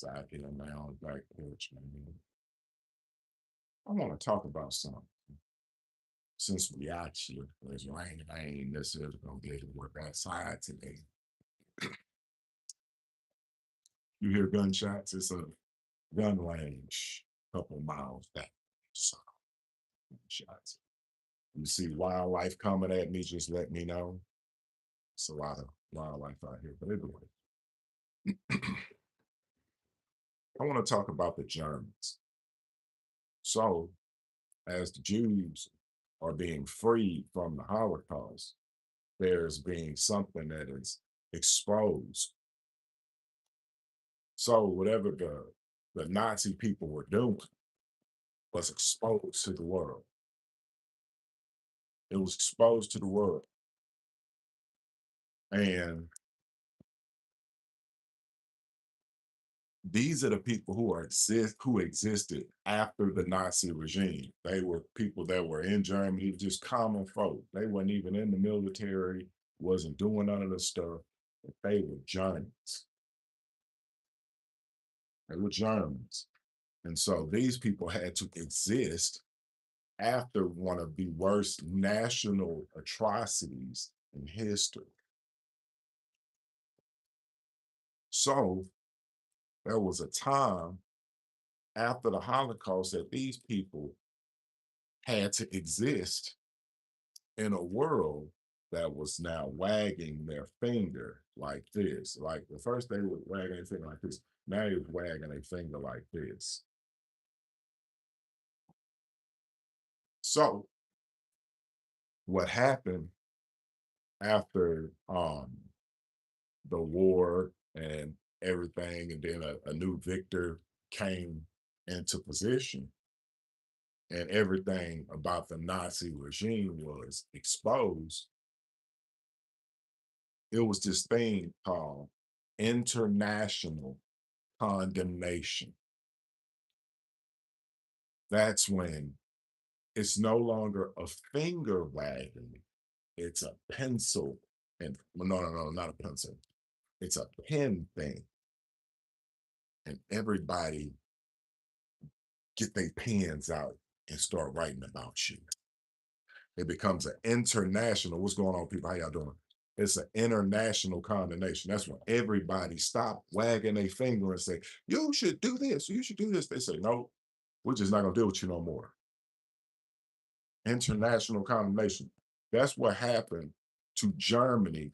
outside here now on the back porch, man. I want to talk about something. Since we actually it's raining, I ain't necessarily gonna be able to work outside today. You hear gunshots, it's a gun range, couple miles back. So shots. You see wildlife coming at me, just let me know. It's a lot of wildlife out here. But anyway, I want to talk about the Germans. So as the Jews are being freed from the Holocaust, there's being something that is exposed. So whatever the Nazi people were doing was exposed to the world. It was exposed to the world. And these are the people who existed after the Nazi regime. They were people that were in Germany, just common folk. They weren't even in the military, wasn't doing none of the stuff. But they were Germans. They were Germans. And so these people had to exist after one of the worst national atrocities in history. So there was a time after the Holocaust that these people had to exist in a world that was now wagging their finger like this. Like the first they were wagging their finger like this. Now he was wagging a finger like this. So what happened after the war and everything, and then a new victor came into position, and everything about the Nazi regime was exposed, it was this thing called international condemnation. That's when it's no longer a finger wagging, it's a pencil. And well, no, no, no, not a pencil. It's a pen thing. And everybody get their pens out and start writing about you. It becomes an international. What's going on, people? How y'all doing? It's an international condemnation. That's when everybody stop wagging a finger and say, "You should do this. You should do this." They say, "No, we're just not gonna deal with you no more." International condemnation. That's what happened to Germany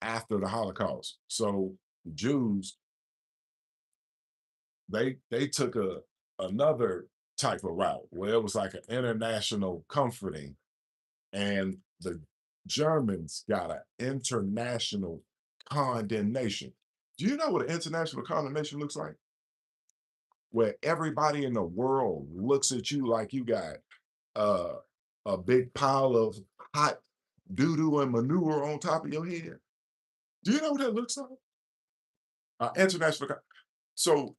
after the Holocaust. So the Jews, they took another type of route where it was like an international comforting, and the Germans got an international condemnation. Do you know what an international condemnation looks like? Where everybody in the world looks at you like you got uh, a big pile of hot doo-doo and manure on top of your head. Do you know what that looks like? International. So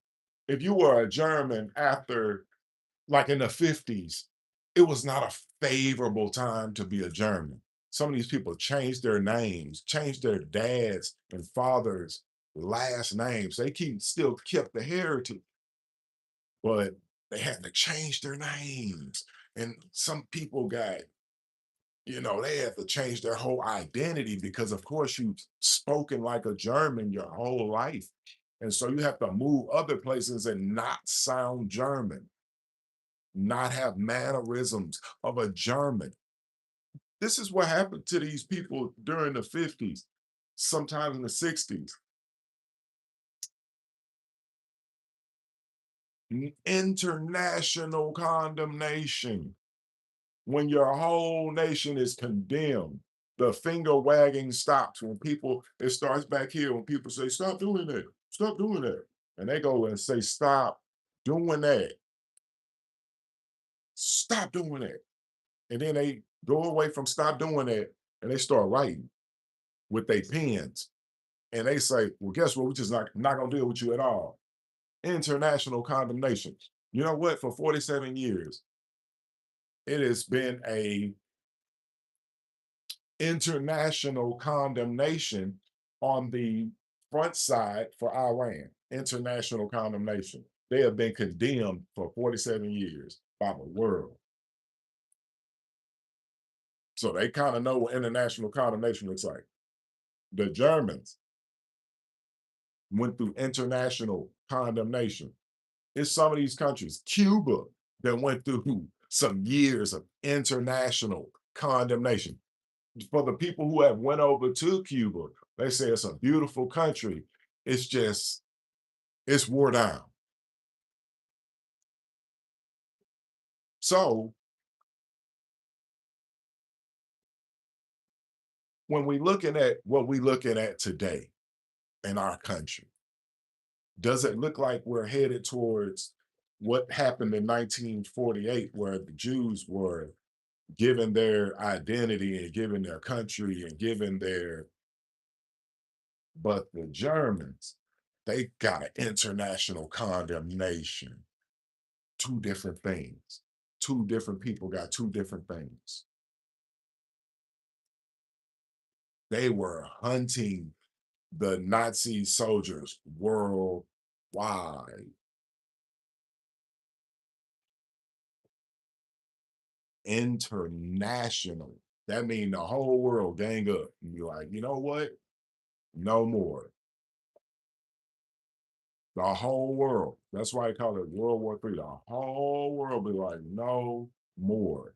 if you were a German after, like in the 50s, it was not a favorable time to be a German. Some of these people changed their names, changed their dads and fathers' last names. They still kept the heritage, but they had to change their names. And some people got, they had to change their whole identity because, of course, you've spoken like a German your whole life. And so you have to move other places and not sound German, not have mannerisms of a German. This is what happened to these people during the 50s, sometimes in the 60s. International condemnation. When your whole nation is condemned, the finger wagging stops. When people, it starts back here when people say, "Stop doing that, stop doing that." And they go and say, "Stop doing that, stop doing that." And then they go away from "stop doing that" and they start writing with their pens. And they say, "Well, guess what? We're just not gonna deal with you at all." International condemnation. You know what? For 47 years, it has been a international condemnation on the front side for Iran. international condemnation. They have been condemned for 47 years by the world. So they kind of know what international condemnation looks like. The Germans went through international condemnation. It's some of these countries, Cuba, that went through some years of international condemnation. For the people who have went over to Cuba, they say it's a beautiful country. It's just, it's wore down. So when we looking at what we looking at today in our country, does it look like we're headed towards what happened in 1948, where the Jews were given their identity and given their country and given their, but the Germans, they got an international condemnation. Two different things. Two different people got two different things. They were hunting the Nazi soldiers worldwide. International. That means the whole world gang up and be like, you know what? No more. The whole world. That's why I call it World War III. The whole world be like, no more.